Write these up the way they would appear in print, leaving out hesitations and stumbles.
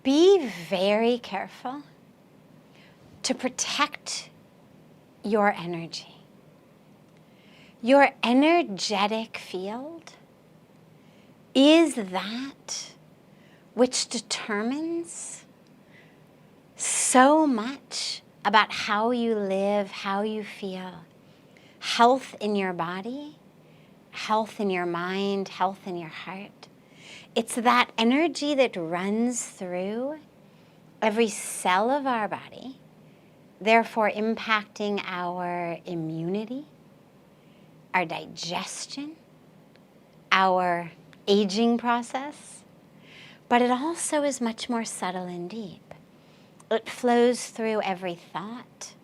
Be very careful to protect your energy. Your energetic field is that which determines so much about how you live, how you feel, health in your body, health in your mind, health in your heart. It's that energy that runs through every cell of our body, therefore impacting our immunity, our digestion, our aging process. But it also is much more subtle and deep. It flows through every thought,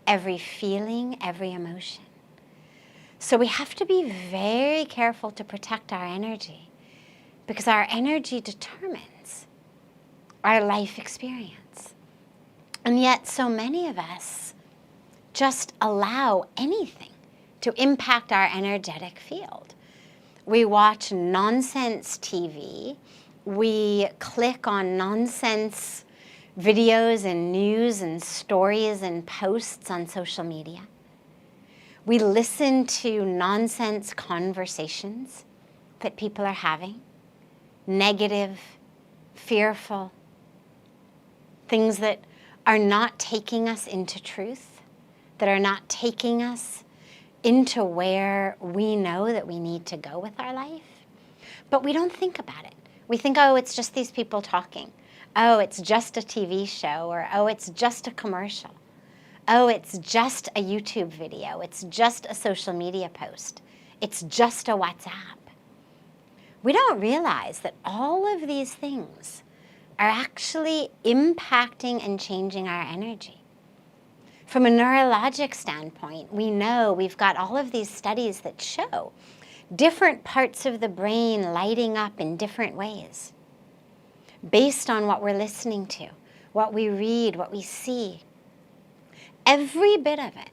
every feeling, every emotion. So we have to be very careful to protect our energy, because our energy determines our life experience. And yet so many of us just allow anything to impact our energetic field. We watch nonsense TV. We click on nonsense videos and news and stories and posts on social media. We listen to nonsense conversations that people are having, negative, fearful, things that are not taking us into truth, that are not taking us into where we know that we need to go with our life. But we don't think about it. We think, oh, it's just these people talking. Oh, it's just a TV show, or oh, it's just a commercial. Oh, it's just a YouTube video. It's just a social media post. It's just a WhatsApp. We don't realize that all of these things are actually impacting and changing our energy. From a neurologic standpoint, we know we've got all of these studies that show different parts of the brain lighting up in different ways based on what we're listening to, what we read, what we see. Every bit of it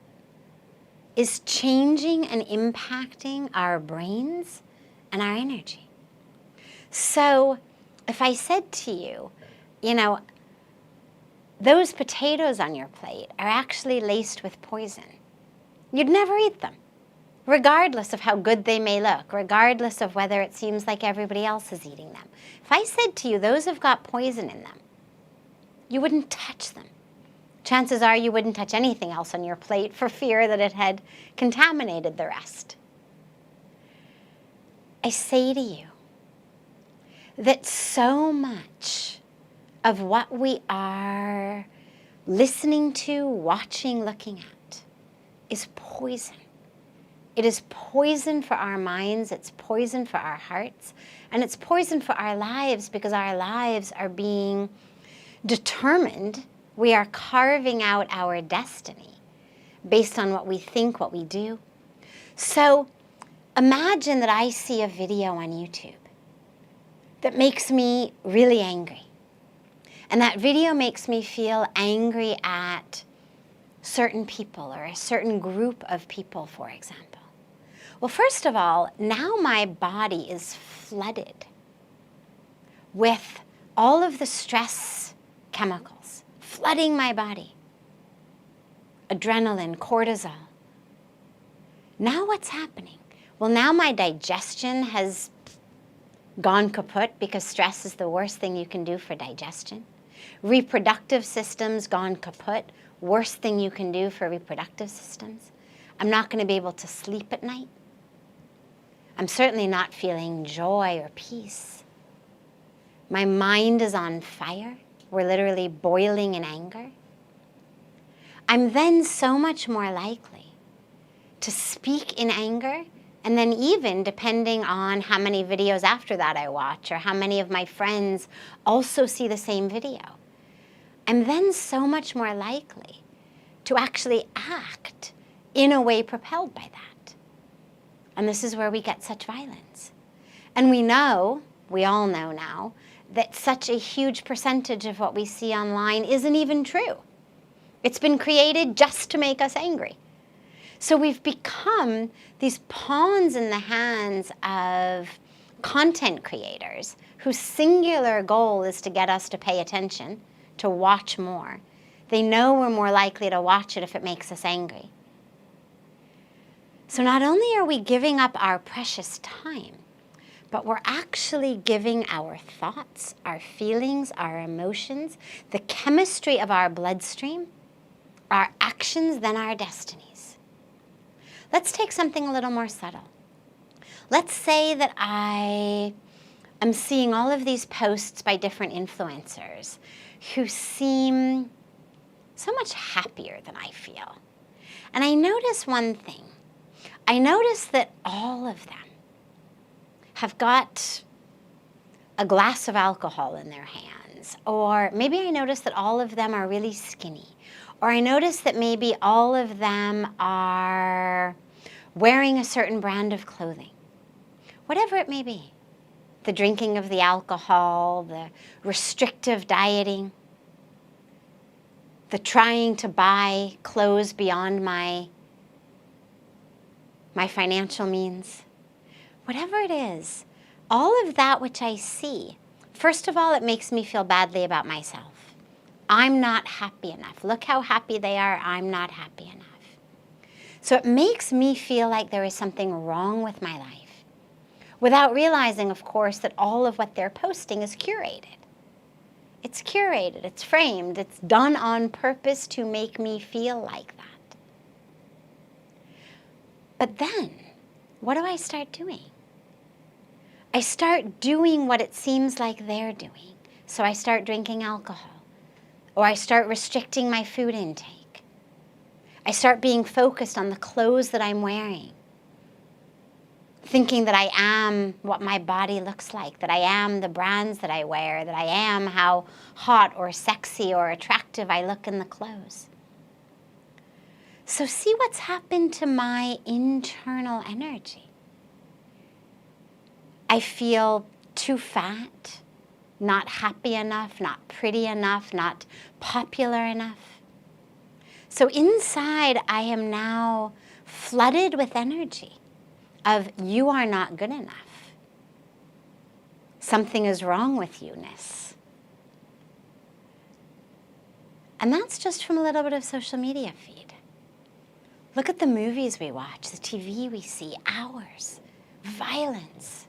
is changing and impacting our brains and our energy. So if I said to you, you know, those potatoes on your plate are actually laced with poison, you'd never eat them, regardless of how good they may look, regardless of whether it seems like everybody else is eating them. If I said to you, those have got poison in them, you wouldn't touch them. Chances are you wouldn't touch anything else on your plate for fear that it had contaminated the rest. I say to you that so much of what we are listening to, watching, looking at is poison. It is poison for our minds, it's poison for our hearts, and it's poison for our lives, because our lives are being determined. We are carving out our destiny based on what we think, what we do. So imagine that I see a video on YouTube that makes me really angry. And that video makes me feel angry at certain people or a certain group of people, for example. Well, first of all, now my body is flooded with all of the stress chemicals, flooding my body. Adrenaline, cortisol. Now what's happening? Well, now my digestion has gone kaput, because stress is the worst thing you can do for digestion. Reproductive systems gone kaput, worst thing you can do for reproductive systems. I'm not going to be able to sleep at night. I'm certainly not feeling joy or peace. My mind is on fire. We're literally boiling in anger. I'm then so much more likely to speak in anger, and then even depending on how many videos after that I watch, or how many of my friends also see the same video, I'm then so much more likely to actually act in a way propelled by that. And this is where we get such violence. And we know, we all know now, that such a huge percentage of what we see online isn't even true. It's been created just to make us angry. So we've become these pawns in the hands of content creators whose singular goal is to get us to pay attention, to watch more. They know we're more likely to watch it if it makes us angry. So not only are we giving up our precious time, but we're actually giving our thoughts, our feelings, our emotions, the chemistry of our bloodstream, our actions, then our destinies. Let's take something a little more subtle. Let's say that I am seeing all of these posts by different influencers who seem so much happier than I feel. And I notice one thing. I notice that all of them have got a glass of alcohol in their hands. Or maybe I notice that all of them are really skinny. Or I notice that maybe all of them are wearing a certain brand of clothing. Whatever it may be. The drinking of the alcohol, the restrictive dieting, the trying to buy clothes beyond my financial means. Whatever it is, all of that which I see, first of all, it makes me feel badly about myself. I'm not happy enough. Look how happy they are. I'm not happy enough. So it makes me feel like there is something wrong with my life, without realizing, of course, that all of what they're posting is curated. It's curated, it's framed, it's done on purpose to make me feel like that. But then, what do I start doing? I start doing what it seems like they're doing. So I start drinking alcohol, or I start restricting my food intake. I start being focused on the clothes that I'm wearing, thinking that I am what my body looks like, that I am the brands that I wear, that I am how hot or sexy or attractive I look in the clothes. So see what's happened to my internal energy. I feel too fat, not happy enough, not pretty enough, not popular enough. So inside, I am now flooded with energy of you are not good enough. Something is wrong with you-ness. And that's just from a little bit of social media feed. Look at the movies we watch, the TV we see, hours, violence,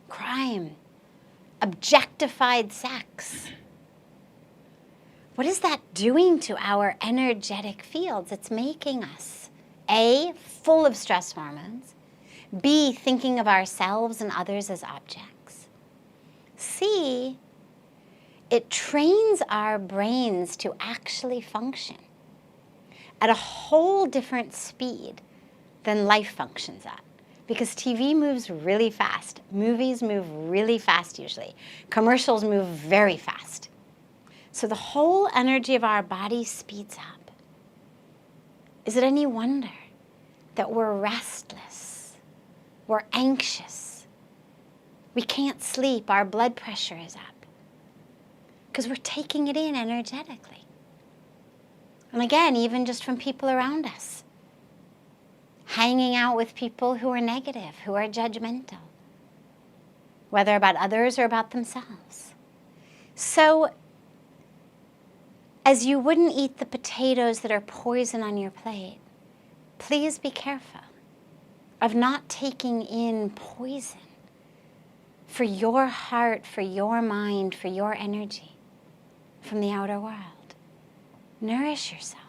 crime, objectified sex. What is that doing to our energetic fields? It's making us, A, full of stress hormones, B, thinking of ourselves and others as objects, C, it trains our brains to actually function at a whole different speed than life functions at. Because TV moves really fast. Movies move really fast usually. Commercials move very fast. So the whole energy of our body speeds up. Is it any wonder that we're restless? We're anxious. We can't sleep. Our blood pressure is up. Because we're taking it in energetically. And again, even just from people around us. Hanging out with people who are negative, who are judgmental, whether about others or about themselves. So, as you wouldn't eat the potatoes that are poison on your plate, please be careful of not taking in poison for your heart, for your mind, for your energy from the outer world. Nourish yourself.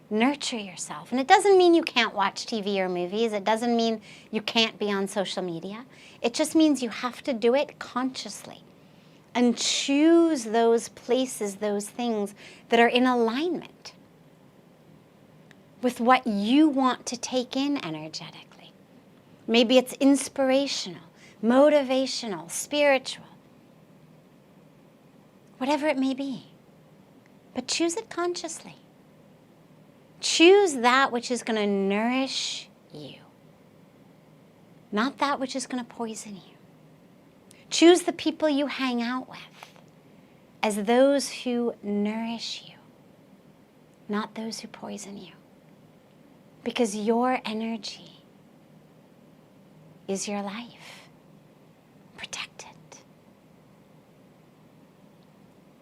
Nurture yourself. And it doesn't mean you can't watch TV or movies. It doesn't mean you can't be on social media. It just means you have to do it consciously and choose those places, those things that are in alignment with what you want to take in energetically. Maybe it's inspirational, motivational, spiritual, whatever it may be. But choose it consciously. Choose that which is going to nourish you, not that which is going to poison you. Choose the people you hang out with as those who nourish you, not those who poison you. Because your energy is your life.